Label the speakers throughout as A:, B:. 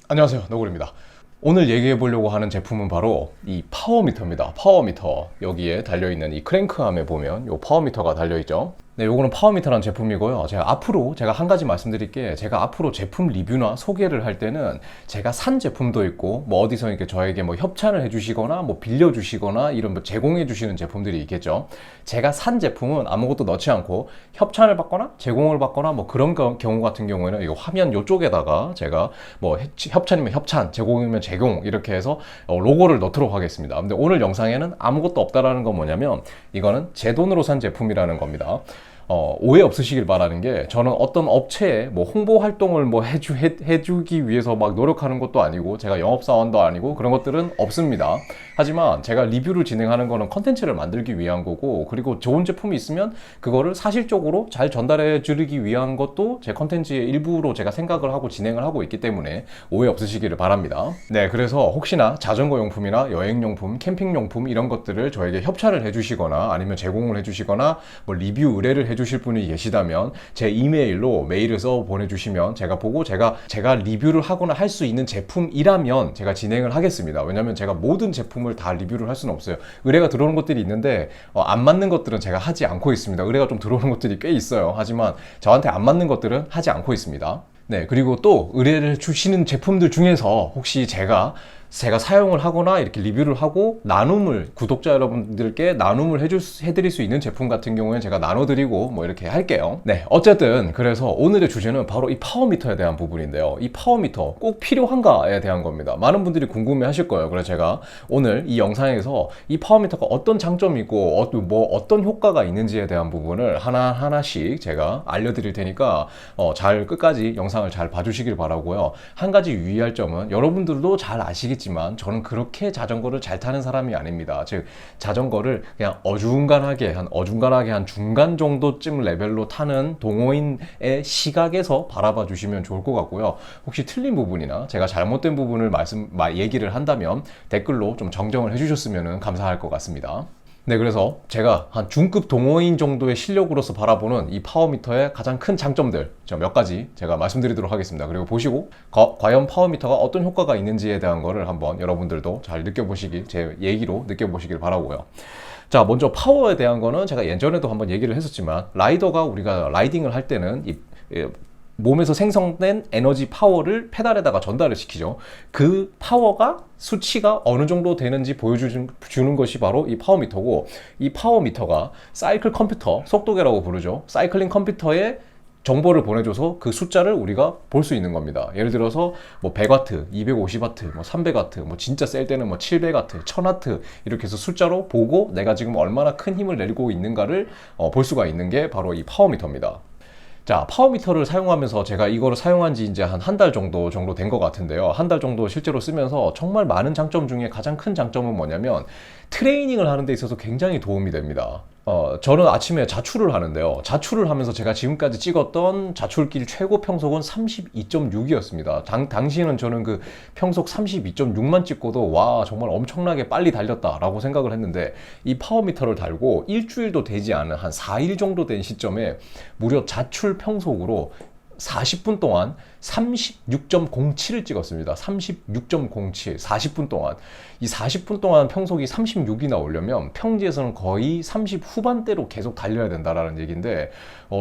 A: 안녕하세요, 너구리입니다. 오늘 얘기해 보려고 하는 제품은 바로 이 파워미터입니다. 파워미터. 여기에 달려있는 이 크랭크암에 보면 이 파워미터가 달려있죠. 네, 요거는 파워미터라는 제품이고요. 제가 한 가지 말씀드릴게, 제가 앞으로 제품 리뷰나 소개를 할 때는 제가 산 제품도 있고, 뭐 어디서 이렇게 저에게 뭐 협찬을 해주시거나, 뭐 빌려주시거나, 이런 뭐 제공해주시는 제품들이 있겠죠. 제가 산 제품은 아무것도 넣지 않고 협찬을 받거나 제공을 받거나 뭐 그런 경우 같은 경우에는 이 화면 요쪽에다가 제가 뭐 협찬이면 협찬, 제공이면 제공 이렇게 해서 로고를 넣도록 하겠습니다. 근데 오늘 영상에는 아무것도 없다라는 건 뭐냐면, 이거는 제 돈으로 산 제품이라는 겁니다. 오해 없으시길 바라는 게, 저는 어떤 업체에 뭐 홍보 활동을 뭐 해주기 위해서 막 노력하는 것도 아니고, 제가 영업사원도 아니고 그런 것들은 없습니다. 하지만 제가 리뷰를 진행하는 거는 컨텐츠를 만들기 위한 거고, 그리고 좋은 제품이 있으면 그거를 사실적으로 잘 전달해 드리기 위한 것도 제 컨텐츠의 일부로 제가 생각을 하고 진행을 하고 있기 때문에 오해 없으시기를 바랍니다. 네, 그래서 혹시나 자전거 용품이나 여행용품, 캠핑용품 이런 것들을 저에게 협찬을 해주시거나 아니면 제공을 해주시거나 뭐 리뷰 의뢰를 해주실 분이 계시다면 제 이메일로 메일을 써 보내주시면 제가 보고 제가 리뷰를 하거나 할 수 있는 제품이라면 제가 진행을 하겠습니다. 왜냐면 제가 모든 제품을 다 리뷰를 할 수는 없어요. 의뢰가 들어오는 것들이 있는데 안 맞는 것들은 제가 하지 않고 있습니다. 의뢰가 좀 들어오는 것들이 꽤 있어요. 하지만 저한테 안 맞는 것들은 하지 않고 있습니다. 네, 그리고 또 의뢰를 주시는 제품들 중에서 혹시 제가 사용을 하거나 이렇게 리뷰를 하고 구독자 여러분들께 나눔을 해드릴 수 있는 제품 같은 경우에는 제가 나눠드리고 뭐 이렇게 할게요. 네, 어쨌든 그래서 오늘의 주제는 바로 이 파워미터에 대한 부분인데요. 이 파워미터 꼭 필요한가에 대한 겁니다. 많은 분들이 궁금해 하실 거예요. 그래서 제가 오늘 이 영상에서 이 파워미터가 어떤 장점이 있고 어떤 효과가 있는지에 대한 부분을 하나하나씩 제가 알려드릴 테니까 잘 끝까지 영상을 잘 봐주시길 바라고요. 한 가지 유의할 점은, 여러분들도 잘 아시겠지만 저는 그렇게 자전거를 잘 타는 사람이 아닙니다. 즉 자전거를 그냥 어중간하게 한 중간 정도쯤 레벨로 타는 동호인의 시각에서 바라봐 주시면 좋을 것 같고요. 혹시 틀린 부분이나 제가 잘못된 부분을 얘기를 한다면 댓글로 좀 정정을 해주셨으면 감사할 것 같습니다. 네, 그래서 제가 한 중급 동호인 정도의 실력으로서 바라보는 이 파워미터의 가장 큰 장점들 몇 가지 제가 말씀드리도록 하겠습니다. 그리고 보시고 과연 파워미터가 어떤 효과가 있는지에 대한 거를 한번 여러분들도 잘 제 얘기로 느껴보시길 바라고요. 자, 먼저 파워에 대한 거는 제가 예전에도 한번 얘기를 했었지만, 우리가 라이딩을 할 때는 몸에서 생성된 에너지 파워를 페달에다가 전달을 시키죠. 그 파워가 수치가 어느 정도 되는지 보여주는 것이 바로 이 파워미터고, 이 파워미터가 사이클 컴퓨터, 속도계라고 부르죠. 사이클링 컴퓨터에 정보를 보내줘서 그 숫자를 우리가 볼 수 있는 겁니다. 예를 들어서 뭐 100W, 250W, 뭐 300W, 뭐 진짜 셀 때는 뭐 700W, 1000W 이렇게 해서 숫자로 보고 내가 지금 얼마나 큰 힘을 내고 있는가를 볼 수가 있는 게 바로 이 파워미터입니다. 자, 파워미터를 사용하면서 제가 이거를 사용한 지 이제 한 달 정도 된 것 같은데요. 한 달 정도 실제로 쓰면서 정말 많은 장점 중에 가장 큰 장점은 뭐냐면, 트레이닝을 하는 데 있어서 굉장히 도움이 됩니다. 저는 아침에 자출을 하는데요. 자출을 하면서 제가 지금까지 찍었던 자출길 최고 평속은 32.6이었습니다. 당시에는 저는 그 평속 32.6만 찍고도 와, 정말 엄청나게 빨리 달렸다라고 생각을 했는데, 이 파워미터를 달고 일주일도 되지 않은 한 4일 정도 된 시점에 무려 자출 평속으로 40분 동안 36.07을 찍었습니다. 36.07, 40분 동안. 이 40분 동안 평속이 36이 나오려면 평지에서는 거의 30 후반대로 계속 달려야 된다라는 얘기인데,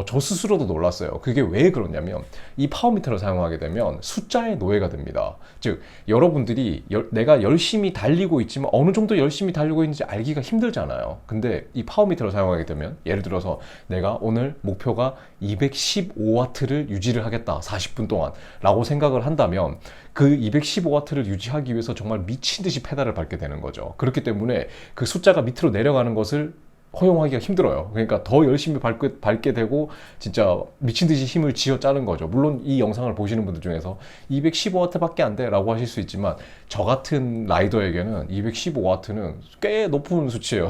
A: 저 스스로도 놀랐어요. 그게 왜 그러냐면, 이 파워미터를 사용하게 되면 숫자의 노예가 됩니다. 즉, 여러분들이 내가 열심히 달리고 있지만 어느 정도 열심히 달리고 있는지 알기가 힘들잖아요. 근데 이 파워미터를 사용하게 되면, 예를 들어서 내가 오늘 목표가 215W를 유지를 하겠다, 40분 동안 라고 생각을 한다면, 그 215W를 유지하기 위해서 정말 미친 듯이 페달을 밟게 되는 거죠. 그렇기 때문에 그 숫자가 밑으로 내려가는 것을 허용하기가 힘들어요. 그러니까 더 열심히 밟게 되고 진짜 미친 듯이 힘을 쥐어 짜는 거죠. 물론 이 영상을 보시는 분들 중에서 215W 밖에 안 돼 라고 하실 수 있지만, 저 같은 라이더에게는 215W는 꽤 높은 수치예요.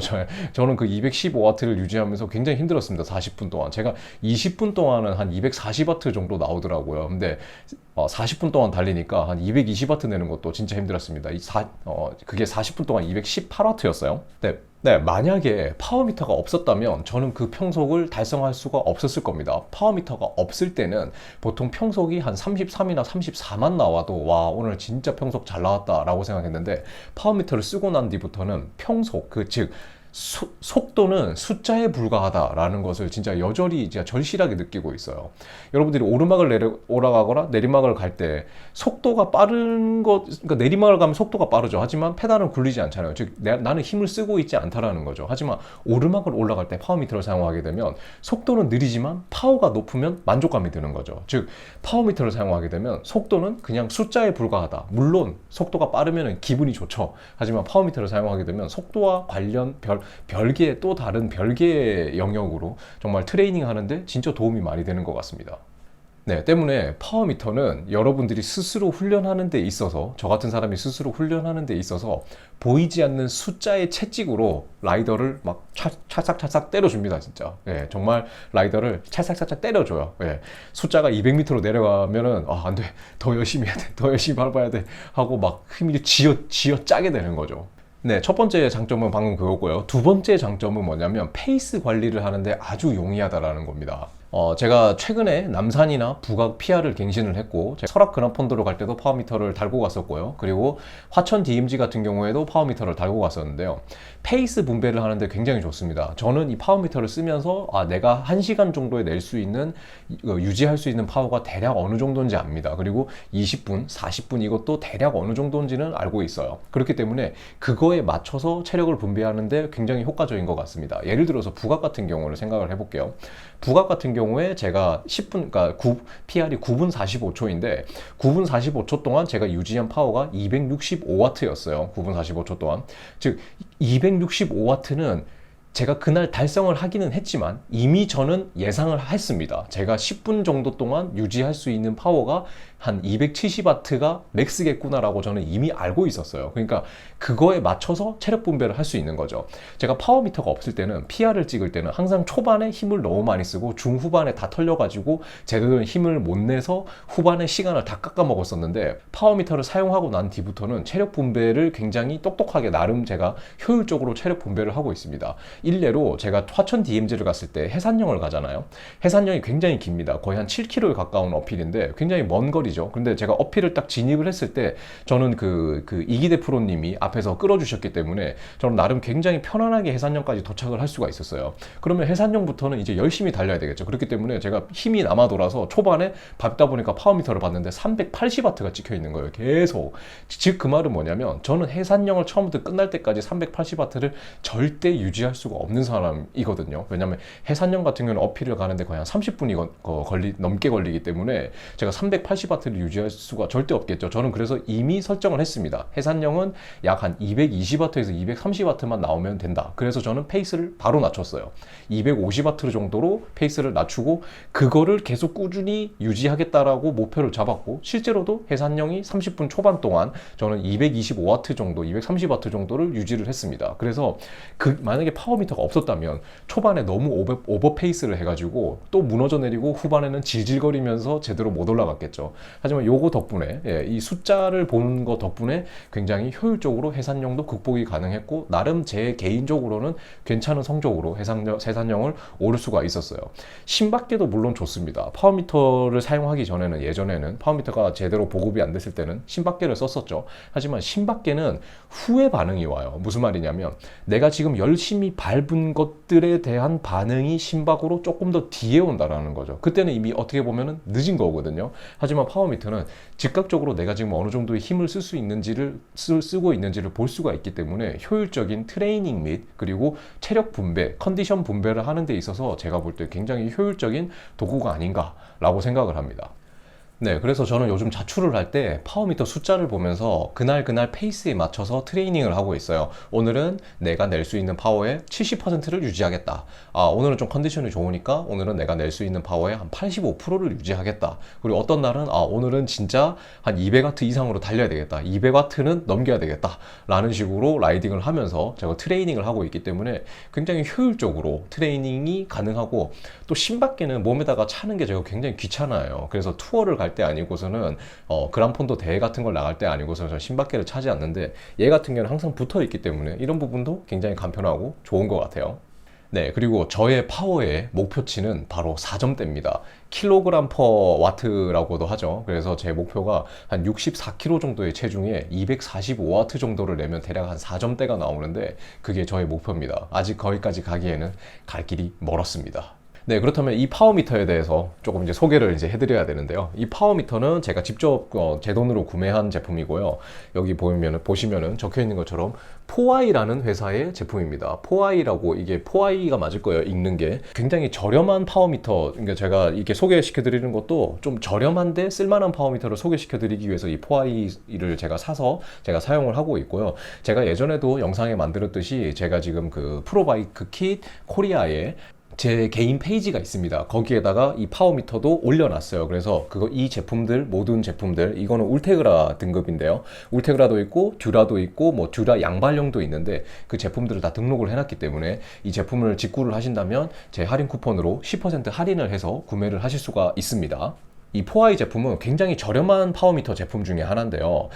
A: 저는 그 215W를 유지하면서 굉장히 힘들었습니다. 40분 동안. 제가 20분 동안은 한 240W 정도 나오더라고요. 근데 40분 동안 달리니까 한 220W 내는 것도 진짜 힘들었습니다. 그게 40분 동안 218W였어요. 네. 네, 만약에 파워미터가 없었다면 저는 그 평속을 달성할 수가 없었을 겁니다. 파워미터가 없을 때는 보통 평속이 한 33이나 34만 나와도 와, 오늘 진짜 평속 잘 나왔다 라고 생각했는데, 파워미터를 쓰고 난 뒤부터는 평속, 즉 속도는 숫자에 불과하다라는 것을 진짜 여전히 이제 절실하게 느끼고 있어요. 여러분들이 오르막을 올라가거나 내리막을 갈 때 속도가 빠른 것, 그러니까 내리막을 가면 속도가 빠르죠. 하지만 페달은 굴리지 않잖아요. 즉 나는 힘을 쓰고 있지 않다라는 거죠. 하지만 오르막을 올라갈 때 파워미터를 사용하게 되면 속도는 느리지만 파워가 높으면 만족감이 드는 거죠. 즉 파워미터를 사용하게 되면 속도는 그냥 숫자에 불과하다. 물론 속도가 빠르면 기분이 좋죠. 하지만 파워미터를 사용하게 되면 속도와 관련 별개의 또 다른 별개의 영역으로 정말 트레이닝 하는데 진짜 도움이 많이 되는 것 같습니다. 네, 때문에 파워미터는 여러분들이 스스로 훈련하는 데 있어서, 저 같은 사람이 스스로 훈련하는 데 있어서 보이지 않는 숫자의 채찍으로 라이더를 막 찰싹찰싹 때려줍니다, 진짜. 예, 정말 라이더를 찰싹찰싹 때려줘요. 예, 숫자가 200m로 내려가면은, 안 돼. 더 열심히 해야 돼. 더 열심히 밟아야 돼. 하고 막 힘이 쥐어 짜게 되는 거죠. 네, 첫 번째 장점은 방금 그거고요. 두 번째 장점은 뭐냐면 페이스 관리를 하는데 아주 용이하다라는 겁니다. 제가 최근에 남산이나 북악 PR을 갱신을 했고, 설악 그랑폰도로 갈 때도 파워미터를 달고 갔었고요. 그리고 화천 DMZ 같은 경우에도 파워미터를 달고 갔었는데요. 페이스 분배를 하는데 굉장히 좋습니다. 저는 이 파워미터를 쓰면서 내가 1시간 정도에 낼 수 있는, 유지할 수 있는 파워가 대략 어느 정도인지 압니다. 그리고 20분, 40분 이것도 대략 어느 정도인지는 알고 있어요. 그렇기 때문에 그거에 맞춰서 체력을 분배하는데 굉장히 효과적인 것 같습니다. 예를 들어서 북악 같은 경우를 생각을 해볼게요. 북악 같은 경우에 제가 10분, 그러니까 PR이 9분 45초인데 9분 45초 동안 제가 유지한 파워가 265W였어요. 9분 45초 동안. 즉 265W는 제가 그날 달성을 하기는 했지만 이미 저는 예상을 했습니다. 제가 10분 정도 동안 유지할 수 있는 파워가 한 270W가 맥스겠구나라고 저는 이미 알고 있었어요. 그러니까 그거에 맞춰서 체력 분배를 할 수 있는 거죠. 제가 파워미터가 없을 때는 PR을 찍을 때는 항상 초반에 힘을 너무 많이 쓰고 중후반에 다 털려가지고 제대로 힘을 못 내서 후반에 시간을 다 깎아 먹었었는데, 파워미터를 사용하고 난 뒤부터는 체력 분배를 굉장히 똑똑하게 나름 제가 효율적으로 체력 분배를 하고 있습니다. 일례로 제가 화천 DMZ를 갔을 때 해산령을 가잖아요. 해산령이 굉장히 깁니다. 거의 한 7km에 가까운 어필인데 굉장히 먼 거리죠. 근데 제가 어필을 딱 진입을 했을 때 저는 그 이기대 프로님이 앞에서 끌어주셨기 때문에 저는 나름 굉장히 편안하게 해산령까지 도착을 할 수가 있었어요. 그러면 해산령부터는 이제 열심히 달려야 되겠죠. 그렇기 때문에 제가 힘이 남아 돌아서 초반에 밟다 보니까 파워미터를 봤는데 380W가 찍혀 있는 거예요. 계속. 즉 그 말은 뭐냐면 저는 해산령을 처음부터 끝날 때까지 380W를 절대 유지할 수가 없는 사람이거든요. 왜냐면 해산령 같은 경우는 어필을 가는데 거의 한 30분이 넘게 걸리기 때문에 제가 380W를 유지할 수가 절대 없겠죠. 저는 그래서 이미 설정을 했습니다. 해산령은 약 한 220W에서 230W만 나오면 된다. 그래서 저는 페이스를 바로 낮췄어요. 250W 정도로 페이스를 낮추고 그거를 계속 꾸준히 유지하겠다라고 목표를 잡았고, 실제로도 해산령이 30분 초반 동안 저는 225W 정도, 230W 정도를 유지를 했습니다. 그래서 만약에 파워미터가 없었다면 초반에 너무 오버 페이스를 해가지고 또 무너져 내리고 후반에는 질질거리면서 제대로 못 올라갔겠죠. 하지만 요거 덕분에, 이 숫자를 보는 거 덕분에 굉장히 효율적으로 해산령도 극복이 가능했고, 나름 제 개인적으로는 괜찮은 성적으로 해산령을 오를 수가 있었어요. 심박계도 물론 좋습니다. 파워미터를 사용하기 전에는, 예전에는 파워미터가 제대로 보급이 안 됐을 때는 심박계를 썼었죠. 하지만 심박계는 후에 반응이 와요. 무슨 말이냐면 내가 지금 열심히 밟은 것들에 대한 반응이 심박으로 조금 더 뒤에 온다라는 거죠. 그때는 이미 어떻게 보면은 늦은 거거든요. 하지만 파워미터는 즉각적으로 내가 지금 어느 정도의 힘을 쓸 수 있는지를 쓰고 있는지를 볼 수가 있기 때문에 효율적인 트레이닝 및 그리고 체력 분배, 컨디션 분배를 하는 데 있어서 제가 볼 때 굉장히 효율적인 도구가 아닌가라고 생각을 합니다. 네, 그래서 저는 요즘 자출을 할 때 파워미터 숫자를 보면서 그날 페이스에 맞춰서 트레이닝을 하고 있어요. 오늘은 내가 낼 수 있는 파워의 70%를 유지하겠다. 오늘은 좀 컨디션이 좋으니까 오늘은 내가 낼 수 있는 파워의 한 85%를 유지하겠다. 그리고 어떤 날은 오늘은 진짜 한 200W 이상으로 달려야 되겠다. 200W는 넘겨야 되겠다. 라는 식으로 라이딩을 하면서 제가 트레이닝을 하고 있기 때문에 굉장히 효율적으로 트레이닝이 가능하고, 또 심박계는 몸에다가 차는 게 제가 굉장히 귀찮아요. 그래서 투어를 갈 나갈 때 아니고서는 그란폰도 대회 같은 걸 나갈 때 아니고서는 전 신밖에를 차지 않는데 얘 같은 경우는 항상 붙어 있기 때문에 이런 부분도 굉장히 간편하고 좋은 것 같아요. 네, 그리고 저의 파워의 목표치는 바로 4점대입니다. 킬로그램 퍼 와트라고도 하죠. 그래서 제 목표가 한 64kg 정도의 체중에 245와트 정도를 내면 대략 한 4점대가 나오는데 그게 저의 목표입니다. 아직 거기까지 가기에는 갈 길이 멀었습니다. 네, 그렇다면 이 파워미터에 대해서 조금 이제 소개를 이제 해드려야 되는데요. 이 파워미터는 제가 직접 제 돈으로 구매한 제품이고요. 여기 보시면은 적혀 있는 것처럼 포아이라는 회사의 제품입니다. 포아이라고, 이게 포아이가 맞을 거예요. 읽는 게 굉장히 저렴한 파워미터. 그러니까 제가 이렇게 소개시켜 드리는 것도 좀 저렴한데 쓸만한 파워미터를 소개시켜 드리기 위해서 이 포아이를 제가 사서 제가 사용을 하고 있고요. 제가 예전에도 영상에 만들었듯이 제가 지금 그 프로바이크 킷 코리아에 제 개인 페이지가 있습니다. 거기에다가 이 파워미터도 올려놨어요. 그래서 이 제품들, 모든 제품들, 이거는 울테그라 등급인데요. 울테그라도 있고, 듀라도 있고, 뭐 듀라 양발용도 있는데 그 제품들을 다 등록을 해놨기 때문에 이 제품을 직구를 하신다면 제 할인 쿠폰으로 10% 할인을 해서 구매를 하실 수가 있습니다. 이 포아이 제품은 굉장히 저렴한 파워미터 제품 중에 하나인데요.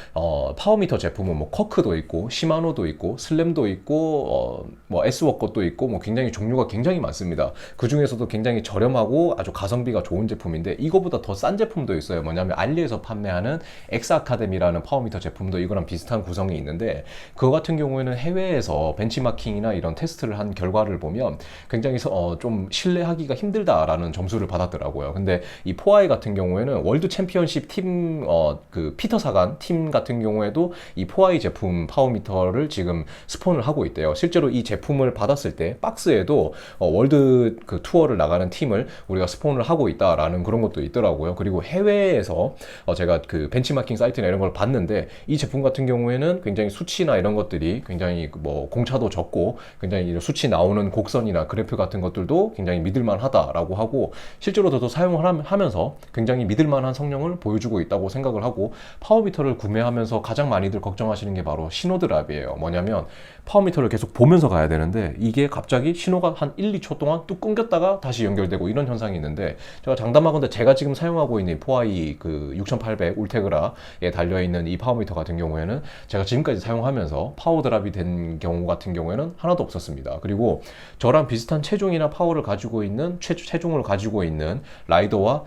A: 파워미터 제품은 뭐 쿼크도 있고, 시마노도 있고, 슬램도 있고, 뭐 S웍 것도 있고, 뭐 굉장히 종류가 굉장히 많습니다. 그 중에서도 굉장히 저렴하고 아주 가성비가 좋은 제품인데 이거보다 더 싼 제품도 있어요. 뭐냐면 알리에서 판매하는 엑스 아카데미라는 파워미터 제품도 이거랑 비슷한 구성이 있는데 그거 같은 경우에는 해외에서 벤치마킹이나 이런 테스트를 한 결과를 보면 굉장히 좀 신뢰하기가 힘들다라는 점수를 받았더라고요. 근데 이 포아이 같은 경우에는 월드 챔피언십 팀, 그 피터 사간 팀 같은 경우에도 이 포아이 제품 파워미터를 지금 스폰을 하고 있대요. 실제로 이 제품을 받았을 때 박스에도 월드 그 투어를 나가는 팀을 우리가 스폰을 하고 있다라는 그런 것도 있더라고요. 그리고 해외에서 제가 그 벤치마킹 사이트나 이런 걸 봤는데 이 제품 같은 경우에는 굉장히 수치나 이런 것들이 굉장히 뭐 공차도 적고 굉장히 수치 나오는 곡선이나 그래프 같은 것들도 굉장히 믿을만하다라고 하고 실제로 저도 사용을 하면서 굉장히 믿을만한 성능을 보여주고 있다고 생각을 하고 파워미터를 구매하면서 가장 많이들 걱정하시는 게 바로 신호 드랍이에요. 뭐냐면 파워미터를 계속 보면서 가야 되는데 이게 갑자기 신호가 한 1, 2초 동안 뚝 끊겼다가 다시 연결되고 이런 현상이 있는데 제가 장담하건대 제가 지금 사용하고 있는 포아이 그 6800 울테그라에 달려있는 이 파워미터 같은 경우에는 제가 지금까지 사용하면서 파워 드랍이 된 경우 같은 경우에는 하나도 없었습니다. 그리고 저랑 비슷한 체중이나 파워를 가지고 있는 체중을 가지고 있는 라이더와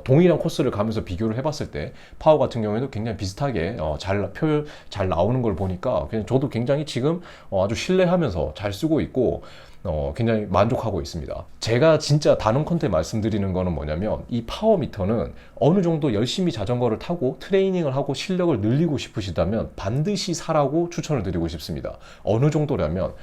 A: 동일한 코스를 가면서 비교를 해봤을 때 파워 같은 경우에도 굉장히 비슷하게 잘 나오는 걸 보니까 그냥 저도 굉장히 지금 아주 신뢰하면서 잘 쓰고 있고 굉장히 만족하고 있습니다. 제가 진짜 단언 컨테 말씀드리는 거는 뭐냐면 이 파워미터는 어느 정도 열심히 자전거를 타고 트레이닝을 하고 실력을 늘리고 싶으시다면 반드시 사라고 추천을 드리고 싶습니다. 어느 정도냐면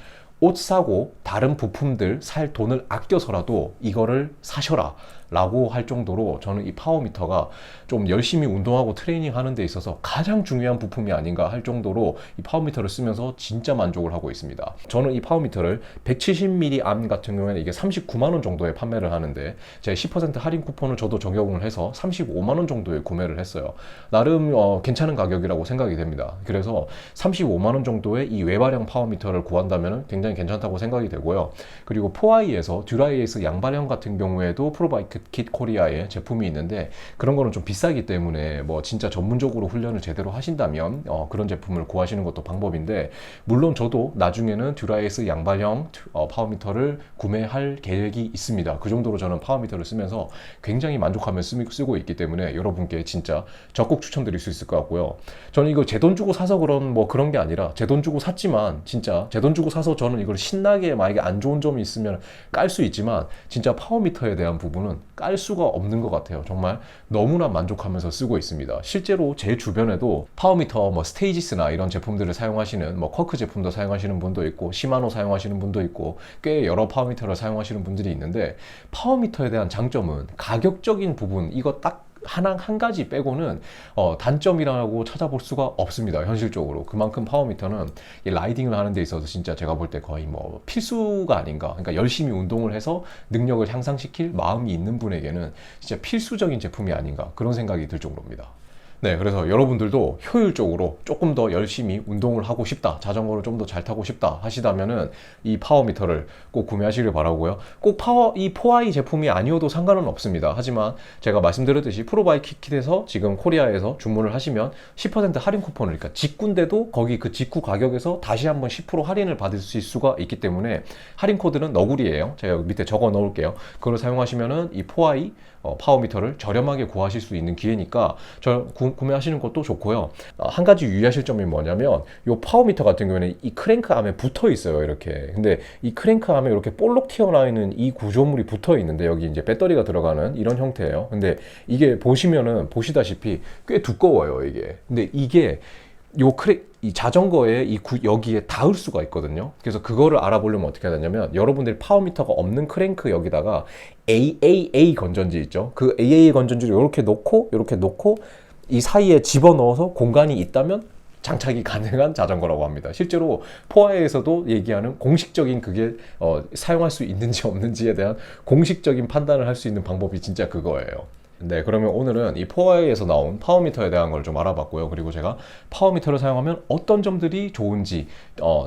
A: 옷 사고 다른 부품들 살 돈을 아껴서라도 이거를 사셔라 라고 할 정도로 저는 이 파워미터가 좀 열심히 운동하고 트레이닝 하는 데 있어서 가장 중요한 부품이 아닌가 할 정도로 이 파워미터를 쓰면서 진짜 만족을 하고 있습니다. 저는 이 파워미터를 170mAh 암 같은 경우에는 이게 39만원 정도에 판매를 하는데 제 10% 할인 쿠폰을 저도 적용을 해서 35만원 정도에 구매를 했어요. 나름 괜찮은 가격이라고 생각이 됩니다. 그래서 35만원 정도의 이 외발형 파워미터를 구한다면 굉장히 괜찮다고 생각이 되고요. 그리고 포아이에서 듀라이에이스 양발형 같은 경우에도 프로바이크 킷 코리아의 제품이 있는데 그런 거는 좀 비싸기 때문에 뭐 진짜 전문적으로 훈련을 제대로 하신다면 그런 제품을 구하시는 것도 방법인데 물론 저도 나중에는 듀라이에이스 양발형 파워미터를 구매할 계획이 있습니다. 그 정도로 저는 파워미터를 쓰면서 굉장히 만족하며 쓰고 있기 때문에 여러분께 진짜 적극 추천드릴 수 있을 것 같고요. 저는 이거 제 돈 주고 사서 그런 게 아니라 제 돈 주고 샀지만 진짜 제 돈 주고 사서 저는 이걸 신나게 만약에 안 좋은 점이 있으면 깔 수 있지만 진짜 파워미터에 대한 부분은 깔 수가 없는 것 같아요. 정말 너무나 만족하면서 쓰고 있습니다. 실제로 제 주변에도 파워미터 뭐 스테이지스나 이런 제품들을 사용하시는 뭐 쿼크 제품도 사용하시는 분도 있고 시마노 사용하시는 분도 있고 꽤 여러 파워미터를 사용하시는 분들이 있는데 파워미터에 대한 장점은 가격적인 부분 이거 딱 한 가지 빼고는 단점이라고 찾아볼 수가 없습니다. 현실적으로 그만큼 파워미터는 이 라이딩을 하는 데 있어서 진짜 제가 볼 때 거의 뭐 필수가 아닌가. 그러니까 열심히 운동을 해서 능력을 향상시킬 마음이 있는 분에게는 진짜 필수적인 제품이 아닌가 그런 생각이 들 정도입니다. 네, 그래서 여러분들도 효율적으로 조금 더 열심히 운동을 하고 싶다, 자전거를 좀 더 잘 타고 싶다 하시다면은 이 파워미터를 꼭 구매하시길 바라고요. 꼭 이 포아이 제품이 아니어도 상관은 없습니다. 하지만 제가 말씀드렸듯이 프로바이킥kit에서 지금 코리아에서 주문을 하시면 10% 할인 쿠폰을, 그러니까 직구인데도 거기 그 직구 가격에서 다시 한번 10% 할인을 받을 수가 있기 때문에 할인 코드는 너구리예요. 제가 여기 밑에 적어 놓을게요. 그걸 사용하시면은 이 포아이 파워미터를 저렴하게 구하실 수 있는 기회니까 구매하시는 것도 좋고요. 한 가지 유의하실 점이 뭐냐면 이 파워미터 같은 경우에는 이 크랭크 암에 붙어 있어요, 이렇게. 근데 이 크랭크 암에 이렇게 볼록 튀어나와 있는 이 구조물이 붙어 있는데 여기 이제 배터리가 들어가는 이런 형태예요. 근데 이게 보시다시피 꽤 두꺼워요, 이게. 근데 이게 이 자전거에 여기에 닿을 수가 있거든요. 그래서 그거를 알아보려면 어떻게 해야 되냐면 여러분들이 파워미터가 없는 크랭크 여기다가 AAA 건전지 있죠. 그 AAA 건전지를 이렇게 놓고 이 사이에 집어넣어서 공간이 있다면 장착이 가능한 자전거라고 합니다. 실제로 포아에서도 얘기하는 공식적인 그게 사용할 수 있는지 없는지에 대한 공식적인 판단을 할 수 있는 방법이 진짜 그거예요. 네, 그러면 오늘은 이 포아에서 나온 파워미터에 대한 걸 좀 알아봤고요. 그리고 제가 파워미터를 사용하면 어떤 점들이 좋은지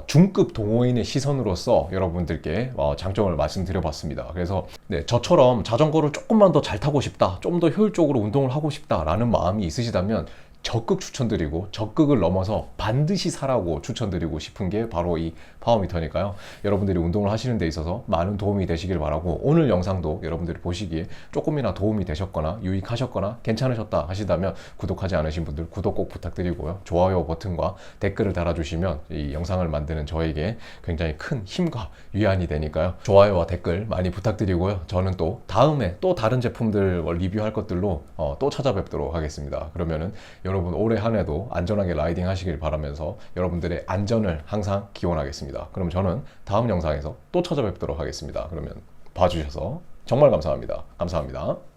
A: 중급 동호인의 시선으로서 여러분들께 장점을 말씀드려봤습니다. 그래서 네, 저처럼 자전거를 조금만 더 잘 타고 싶다, 좀 더 효율적으로 운동을 하고 싶다라는 마음이 있으시다면 적극 추천드리고 적극을 넘어서 반드시 사라고 추천드리고 싶은 게 바로 이 파워미터니까요. 여러분들이 운동을 하시는 데 있어서 많은 도움이 되시길 바라고, 오늘 영상도 여러분들이 보시기에 조금이나 도움이 되셨거나 유익하셨거나 괜찮으셨다 하시다면 구독하지 않으신 분들 구독 꼭 부탁드리고요. 좋아요 버튼과 댓글을 달아주시면 이 영상을 만드는 저에게 굉장히 큰 힘과 위안이 되니까요. 좋아요와 댓글 많이 부탁드리고요. 저는 또 다음에 또 다른 제품들 리뷰할 것들로 또 찾아뵙도록 하겠습니다. 그러면은 여러분 올해 한 해도 안전하게 라이딩 하시길 바라면서 여러분들의 안전을 항상 기원하겠습니다. 그럼 저는 다음 영상에서 또 찾아뵙도록 하겠습니다. 그러면 봐주셔서 정말 감사합니다. 감사합니다.